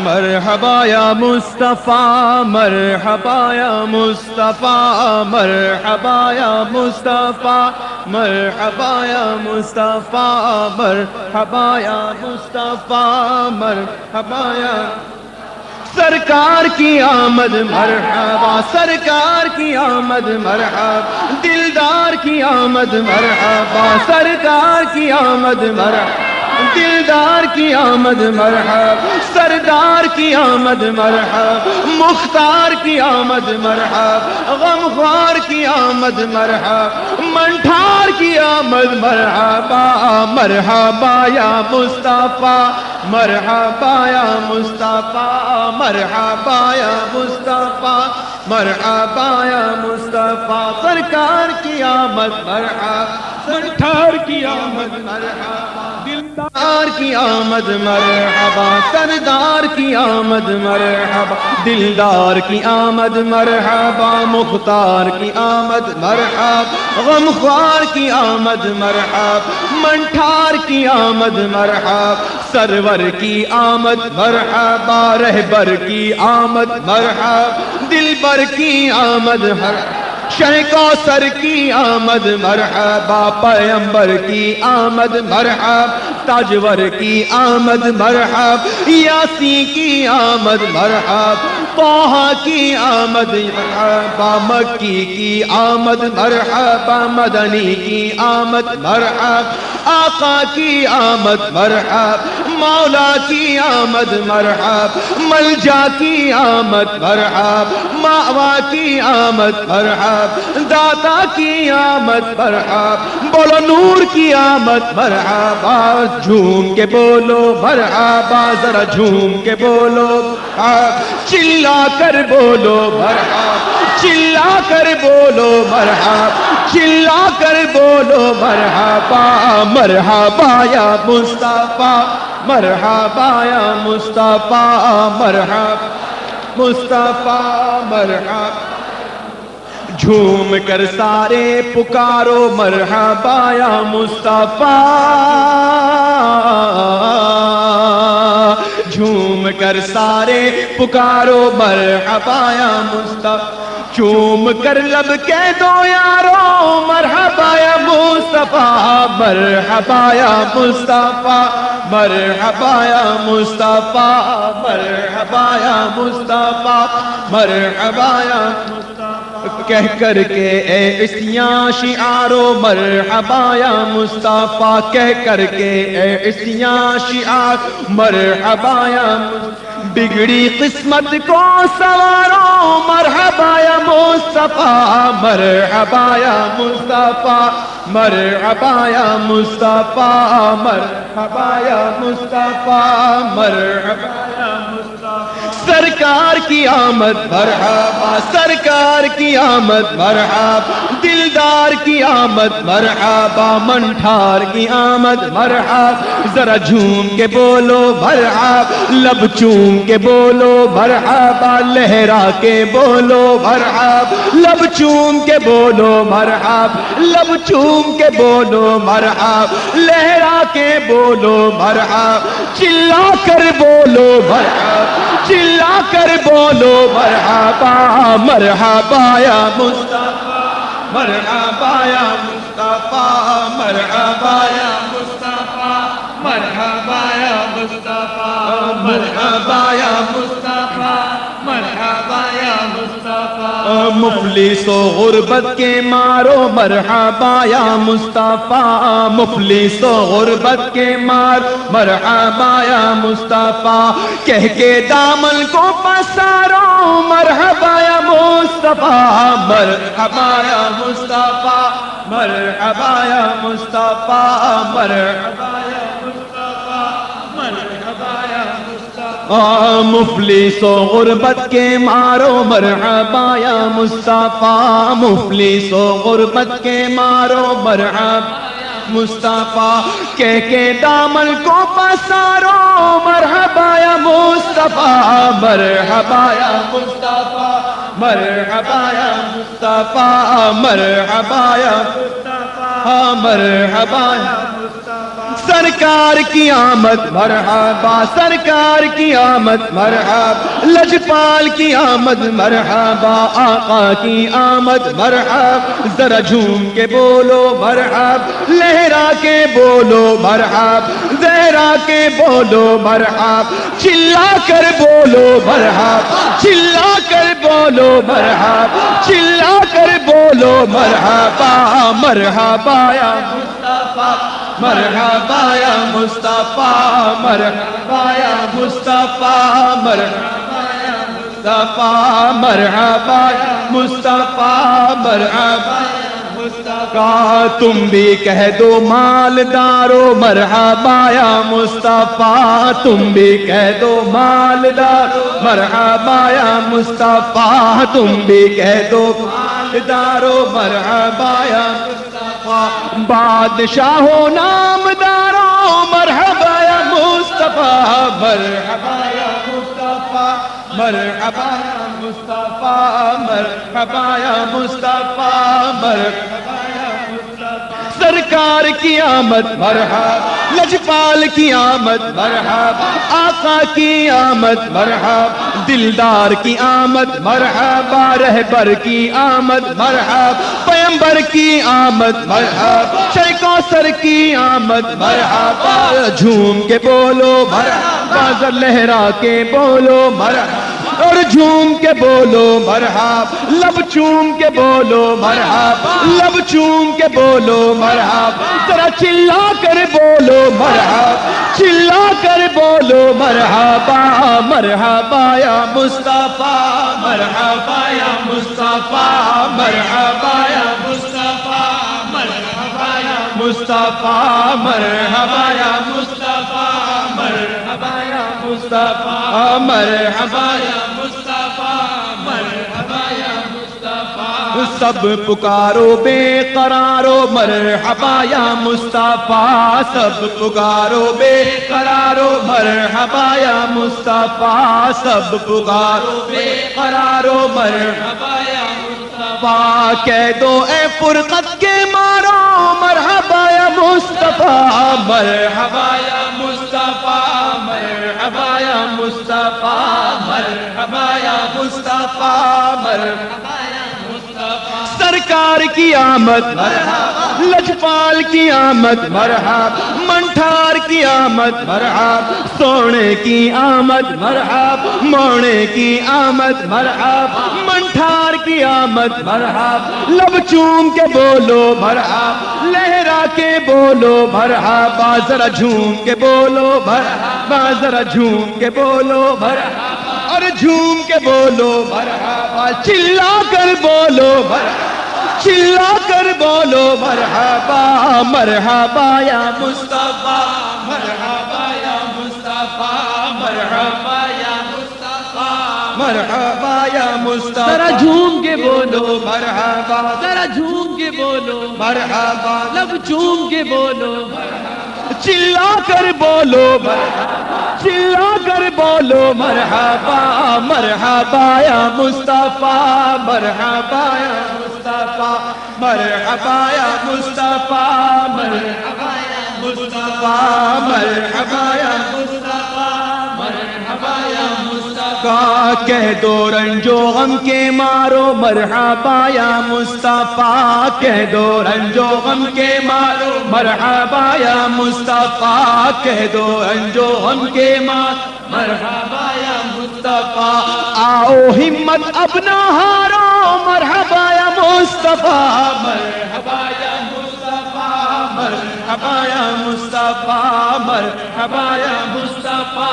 مرحبا یا مصطفیٰ مرحبا یا مصطفیٰ مرحبا یا مصطفیٰ مرحبا یا مصطفیٰ مرحبا یا مصطفیٰ مرحبا یا سرکار کی آمد مرحبا سرکار کی آمد مرحبا دلدار کی آمد مرحبا سرکار کی آمد مرحبا دلدار کی آمد مرحبا سردار کی آمد مرحبا مختار کی آمد مرحبا غمخوار کی آمد مرحبا منٹھار کی آمد مرحبا مرحبا یا مصطفیٰ مرحبا یا مصطفیٰ مرحبا یا مصطفیٰ مرحبا یا مصطفیٰ سرکار کی آمد مرحبا سرکار کی آمد مرحبا دلدار کی آمد مرحبا سردار کی آمد مرحبا دلدار کی آمد مرحبا مختار کی آمد مرحبا غمخوار کی آمد مرحبا منٹھار کی آمد مرحبا سرور کی آمد مرحبا رہبر کی آمد مرحبا دلبر کی آمد مرحبا شہ کوثر کی آمد مرحبا پیمبر کی آمد مرحبا تاجور کی آمد مرحبا یاسین کی آمد مرحبا طہ کی آمد مرحبا مکی کی آمد مرحبا مدنی کی آمد مرحبا آقا کی آمد مرحبا مولا کی آمد مرحبا ملجا کی آمد مرحبا مأوا کی آمد مرحبا داتا کی آمد مرحبا بولو نور کی آمد مرحبا جھوم کے بولو مرحبا ذرا جھوم کے بولو چلا کر بولو مرحبا چلا کر بولو مرحبا چلا کر بولو مرحبا مرحبا یا مصطفیٰ مرحبا یا مصطفیٰ مرحبا مصطفیٰ مرحبا جھوم کر سارے پکارو مرحبا یا مصطفیٰ جھوم کر سارے پکارو مرحبا یا مصطفیٰ چوم کر لب کہہ دو یارو مرحبا یا مصطفیٰ مرحبا یا مصطفیٰ مرحبا یا مصطفیٰ مرحبا یا مصطفیٰ مرحبا یا کہہ کر کے اے عیسیاں شعارو مرحبا یا مصطفیٰ کہہ کر کے اے عیسیاں شعار مرحبا یا بگڑی قسمت کو سوارو مرحبا یا مصطفیٰ مرحبا یا مصطفیٰ مرحبا یا مصطفیٰ مرحبا یا مصطفیٰ مرحبا یا مصطفیٰ سرکار کی آمد مرحبا سرکار کی آمد مرحبا دلدار کی آمد مرحبا منٹھار کی آمد مرحبا ذرا جھوم کے بولو مرحبا لب چوم کے بولو مرحبا لہرا کے بولو مرحبا لب چوم کے بولو مرحبا لب چوم کے بولو مرحبا لہرا کے بولو مرحبا چلا کر بولو مرحبا چلا کر بولو مرحبا مرحبا یا مصطفیٰ مرحبا یا مصطفیٰ مرحبا یا مصطفیٰ مرحبا یا مصطفیٰ مرحبا یا مصطفیٰ مرحبا یا مصطفیٰ مفلس و غربت کے مارو مرحبا یا مصطفیٰ مفلس و غربت کے مار مرحبا یا مصطفیٰ کہہ کے دامن کو پسارو مرحبا یا مصطفیٰ مرحبا یا مصطفیٰ مرحبا یا مصطفیٰ مرحبا یا مصطفیٰ مرحبا یا مصطفیٰ مفلس و غربت کے مارو مرحبا یا مصطفیٰ مفلس و غربت کے مارو مرحبا مصطفیٰ کہہ کے دامن کو پسارو مرحبا یا مصطفیٰ مرحبا یا مصطفیٰ مرحبا یا مصطفیٰ مرحبا یا مصطفیٰ مرحبا یا سرکار کی آمد مرحبا، سرکار کی آمد مرحبا، لجپال کی آمد مرحبا، آقا کی آمد مرحبا، ذرا جھوم کے بولو مرحبا، لہرا کے بولو مرحبا، زہرا کے بولو مرحبا، چلا کر بولو مرحبا، چلا کر بولو مرحبا، چلا کر بولو مرحبا، مرحبا یا مصطفیٰ، مرحبا یا مصطفیٰ، مرحبا یا مصطفیٰ، مرحبا یا مصطفیٰ، مرحبا یا مصطفیٰ، مرحبا یا مصطفیٰ، تم بھی کہہ دو مالدارو مرحبا یا مصطفیٰ، تم بھی کہہ دو مالدارو مرحبا یا مصطفیٰ، تم بھی کہہ دو مالدارو مرحبا یا مصطفیٰ، بادشاہو نامدارو مرحبا یا مصطفیٰ، مرحبا یا مصطفیٰ، مرحبا یا مصطفیٰ، مرحبا یا مصطفیٰ، مرحبا یا مصطفیٰ، سرکار کی آمد مرحبا، لجپال کی آمد مرحبا، آقا کی آمد مرحبا، دلدار کی آمد مرحبا، رہبر کی آمد مرحبا، پیمبر کی آمد مرحبا، شیخ کوثر کی آمد مرحبا، جھوم کے بولو مرحبا، ذرا لہرا کے بولو مرحبا، اور جھوم کے بولو مرحبا، لب چوم کے بولو مرحبا، لب چوم کے بولو مرحبا، ذرا چلا کر بولو مرحبا، چلا کر بولو مرحبا، مرحبا یا مصطفیٰ، مرحبا یا مصطفیٰ، مرحبا یا مصطفیٰ، مرحبا یا مصطفیٰ، مرحبا یا مصطفیٰ، مرحبا یا مصطفیٰ، مرحبا یا مصطفیٰ، مرحبا یا مصطفیٰ، سب پکارو بے قرارو مرحبا یا مصطفیٰ، سب پکارو بے قرارو مرحبا یا مصطفیٰ، سب پکارو بے قرارو مرحبا یا مصطفیٰ، کہہ دو اے فرقت کے مارو مرحبا یا مصطفیٰ، مرحبا یا مصطفیٰ، مرحبا یا مصطفیٰ، مرحبا یا مصطفیٰ، مرحبا یا مصطفیٰ، سرکار کی آمد مرحبا، لجپال کی آمد مرحبا، منٹھار کی آمد مرحبا، سونے کی آمد مرحبا، مونے کی آمد مرحبا، منٹھار کی آمد مرحبا، لب چوم کے بولو مرحبا، لہرا کے بولو مرحبا، ذرا جھوم کے بولو مرحبا، ذرا جھوم کے بولو مرحبا، اور جھوم کے بولو مرحبا، چلا کر بولو مرحبا، چلا کر بولو مرحبا، مرحبا یا مصطفیٰ، مرحبا یا مصطفیٰ، مرحبا یا مصطفیٰ، مرحبا یا مصطفیٰ، ذرا جھوم کے بولو مرحبا، ذرا جھوم کے بولو مرحبا، لب چوم کے بولو مرحبا، چلا کر بولو مرحبا، چلا کر بولو مرحبا، مرحبا یا مصطفیٰ، مرحبا یا مصطفیٰ، مرحبا یا مصطفیٰ، مرحبا یا مصطفیٰ، مرحبا یا مصطفیٰ، مرحبا یا مصطفیٰ، کہہ دو رنجو غم کے مارو مرحبا یا مصطفیٰ، کہہ دو رنجو غم کے مارو مرحبا یا مصطفیٰ، کہہ دو رنجو غم کے مارو مرحبا یا مصطفیٰ، آؤ ہمت اب نہ ہارو مرحبا یا مصطفیٰ، مرحبا یا مصطفیٰ، مرحبا یا مصطفیٰ، مرحبا یا مصطفیٰ،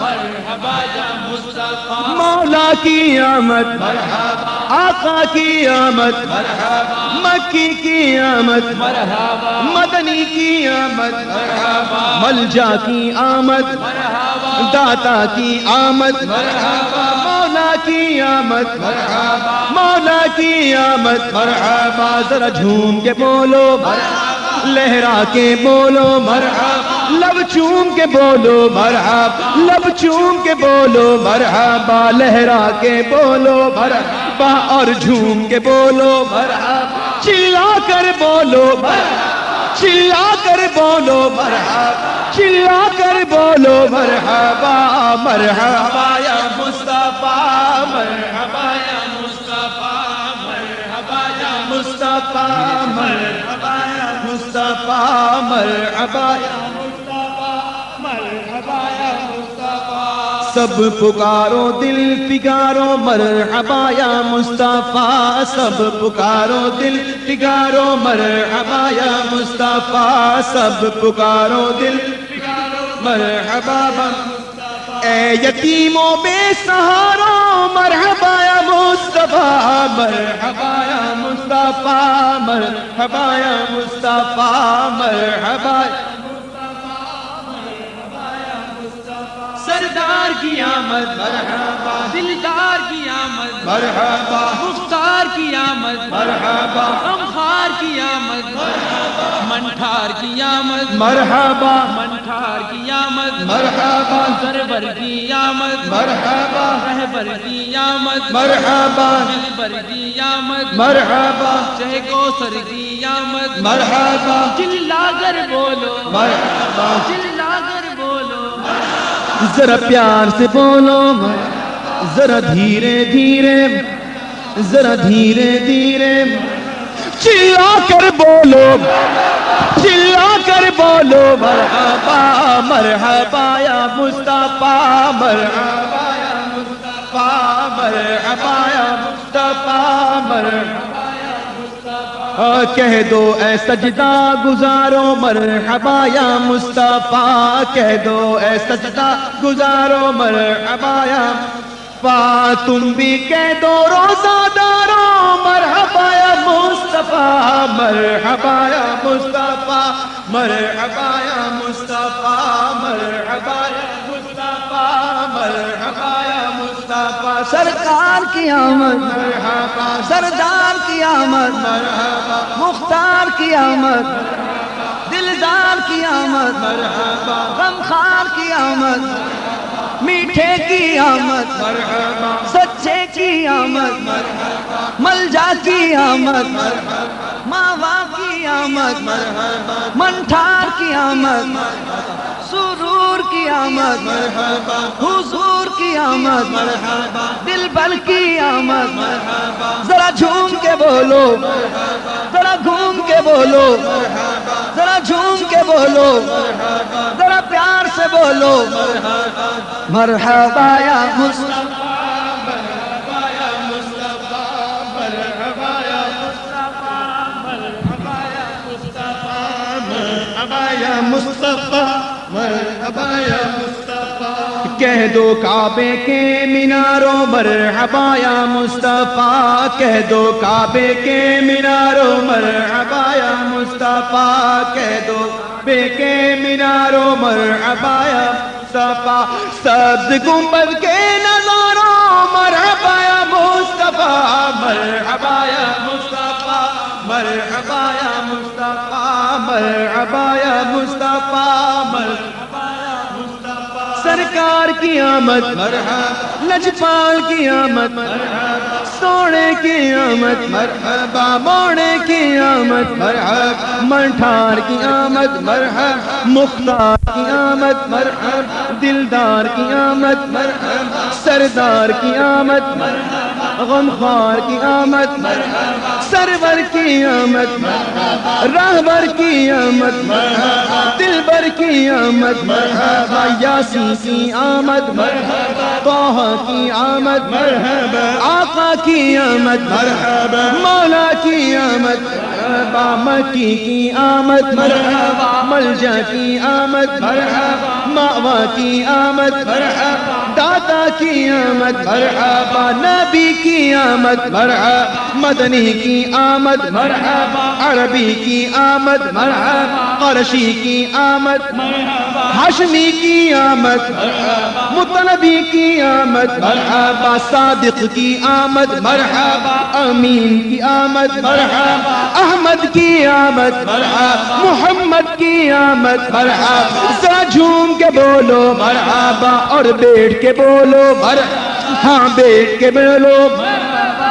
مرحبا یا مصطفیٰ، مولا کی آمد مرحبا، آقا کی آمد مرحبا، مکی کی آمد مرحبا، مدنی کی آمد مرحبا، ملجا کی آمد مرحبا، داتا کی آمد مرحبا، مولا کی آمد مرحبا، مولا کی آمد مرحبا، ذرا جھوم کے بولو مرحبا، لہرا کے بولو مرحبا، لب چوم کے بولو مرحبا، لب چوم کے بولو مرحبا، لہرا کے بولو مرحبا، اور جھوم کے بولو مرحبا، چلا کر بولو مرحبا، چلا کر بولو مرحبا، چلا کر بولو مرحبا، مرحبا یا مصطفیٰ، مرحبا یا مصطفیٰ، مرحبا یا مصطفیٰ، مرحبا یا مصطفیٰ، مرحبا یا مصطفیٰ، مرحبا یا مصطفیٰ، سب پکارو دل پکارو مرحبا یا مصطفیٰ، سب پکارو دل پکارو مرحبا یا مصطفیٰ، سب پکارو دل پکارو مرحبا اے یتیموں بے سہاروں مرحبا یا مصطفیٰ، مرحبا یا مصطفیٰ، مرحبا یا مصطفیٰ، مرحبا سردار کی آمد مرحبا، دلدار کی آمد مرحبا، مختار کی آمد مرحبا، غمخوار کی آمد مرحبا، منٹھار کی آمد مرحبا، منٹھار کی آمد مرحبا، سرور کی آمد مرحبا، رہبر کی آمد مرحبا، دلبر کی آمد مرحبا، شہ کوثر کی آمد مرحبا، چلا کر بولو مرحبا، چلا کر بولو ذرا پیار سے بولو ذرا دھیرے دھیرے، ذرا دھیرے دھیرے چلا کر بولو، چلا کر بولو مرحبا، مرحبا یا مصطفیٰ، مرحبا یا مصطفیٰ، مرحبا یا مصطفیٰ، مرحبا کہہ دو اے سجدہ گزارو مرحبا یا مصطفیٰ، کہہ دو اے سجدہ گزارو مرحبا یا مصطفیٰ، تم بھی کہہ دو روزہ دارو مرحبا یا مصطفیٰ، مرحبا یا مصطفیٰ، مرحبا یا مصطفیٰ، مرحبا یا مصطفیٰ، مرحبا یا مصطفیٰ، سرکار کی آمد مرحبا، سردار کی آمد مرحبا، مختار کی آمد دلدار کی آمد مرحبا، غمخوار کی آمد میٹھے کی آمد مرحبا، سچے کی آمد مرحبا، ملجا کی آمد مرحبا، ماوا کی آمد مرحبا، منٹھار کی آمد مرحبا، سرور کی آمد مرحبا، حضور کی آمد مرحبا، دلبر کی آمد مرحبا، ذرا جھوم کے بولو ذرا گھوم کے بولو ذرا جھوم کے بولو ذرا پیار سے بولو مرحبا یا مصطفیٰ، مرحبا یا مصطفیٰ، مرحبا یا مصطفیٰ، مرحبا یا مصطفیٰ، مرحبا یا مصطفیٰ، مرحبا یا مصطفیٰ، کہہ دو کعبے کے میناروں مرحبا یا مصطفیٰ، کہہ دو کعبے کے میناروں مرحبا یا مصطفیٰ، کہہ دو کعبے کے میناروں مرحبا یا مصطفیٰ، سبز گنبد کے نظاروں مرحبا یا مصطفیٰ، مرحبا یا مصطفیٰ، مرحبا یا مصطفیٰ، مرحبا یا مصطفیٰ، مرحبا یا مصطفیٰ، سرکار کی آمد مرحبا، لجپال کی آمد مرحبا، سونے کی آمد مرحبا، موڑے کی آمد مرحبا، منٹھار کی آمد مرحبا، مختار کی آمد مرحبا، دلدار کی آمد مرحبا، سردار کی آمد مرحبا، غمخوار کی آمد مرحبا، سرور کی آمد مرحبا، راہبر کی آمد مرحبا، دلبر کی آمد مرحبا، یاسین کی آمد مرحبا، طہ کی آمد مرحبا، آقا کی آمد مرحبا، مولا کی آمد مرحبا، مکی کی آمد مرحبا، ملجا کی آمد مرحبا، مأوا کی آمد مرحبا، داتا کی آمد مرحبا، نبی کی آمد مرحبا، مدنی کی آمد مرحبا، عربی کی آمد مرحبا، قرشی کی آمد مرحبا، ہاشمی کی آمد مرحبا، مطلبی کی آمد مرحبا، صادق کی آمد مرحبا، امین کی آمد مرحبا، احمد کی آمد مرحبا، محمد کی آمد مرحبا، ذرا جھوم کے بولو مرحبا اور بیٹھ کے بولو مرحبا، ہاں بیٹھ کے بولو مرحبا،